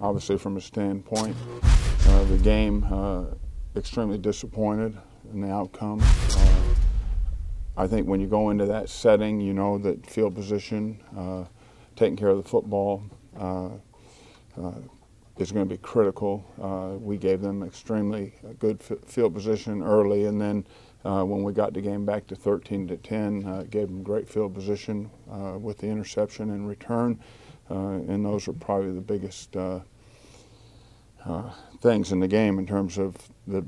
obviously from a standpoint, the game, extremely disappointed in the outcome. I think when you go into that setting, you know that field position, taking care of the football is going to be critical. We gave them extremely good field position early, and then when we got the game back to 13-10, gave them great field position with the interception in return, and those are probably the biggest things in the game in terms of the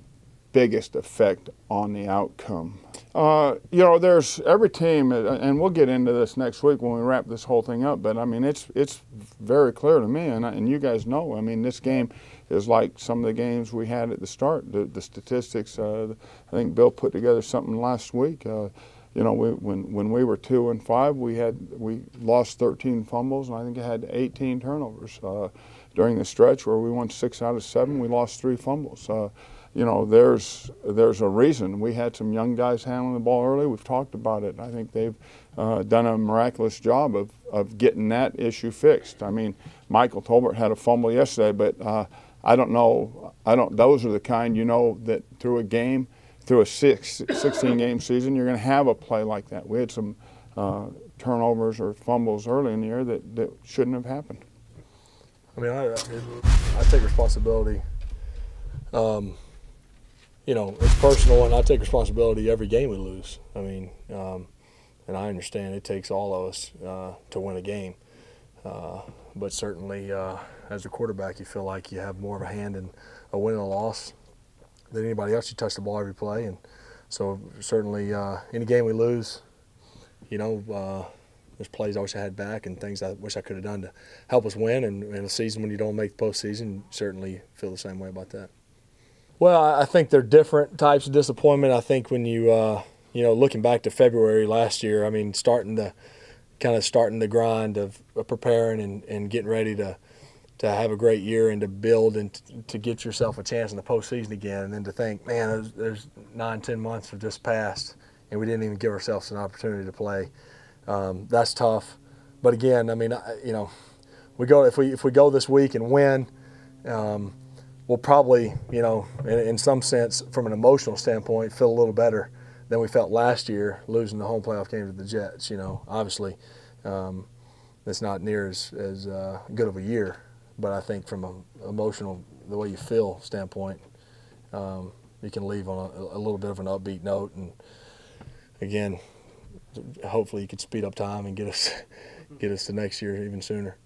biggest effect on the outcome. You know, there's every team, and we'll get into this next week when we wrap this whole thing up, but I mean, it's very clear to me, and you guys know, I mean, this game is like some of the games we had at the start. The statistics, I think Bill put together something last week. You know, when we were 2-5, we lost 13 fumbles, and I think it had 18 turnovers. During the stretch where we won 6 out of 7, we lost 3 fumbles. You know, there's a reason. We had some young guys handling the ball early. We've talked about it. I think they've done a miraculous job of getting that issue fixed. I mean, Michael Tolbert had a fumble yesterday, but I don't know. Those are the kind, you know, that through a game, through a 16-game season, you're going to have a play like that. We had some turnovers or fumbles early in the year that shouldn't have happened. I mean, I take responsibility. You know, it's personal, and I take responsibility every game we lose. I mean, and I understand it takes all of us to win a game. But certainly, as a quarterback, you feel like you have more of a hand in a win and a loss than anybody else. You touch the ball every play, and so certainly any game we lose, you know, there's plays I wish I had back and things I wish I could have done to help us win. And in a season when you don't make the postseason, you certainly feel the same way about that. Well, I think they're different types of disappointment. I think when you know, looking back to February last year, I mean, starting the grind of preparing and getting ready to have a great year and to build and to get yourself a chance in the postseason again, and then to think, man, there's 9-10 months have just passed and we didn't even give ourselves an opportunity to play. That's tough. But again, I mean, you know, if we go this week and win, we'll probably, you know, in some sense, from an emotional standpoint, feel a little better than we felt last year losing the home playoff game to the Jets. You know, obviously, it's not near as good of a year, but I think from an emotional, the way you feel standpoint, you can leave on a little bit of an upbeat note. And again, hopefully you could speed up time and get us to next year even sooner.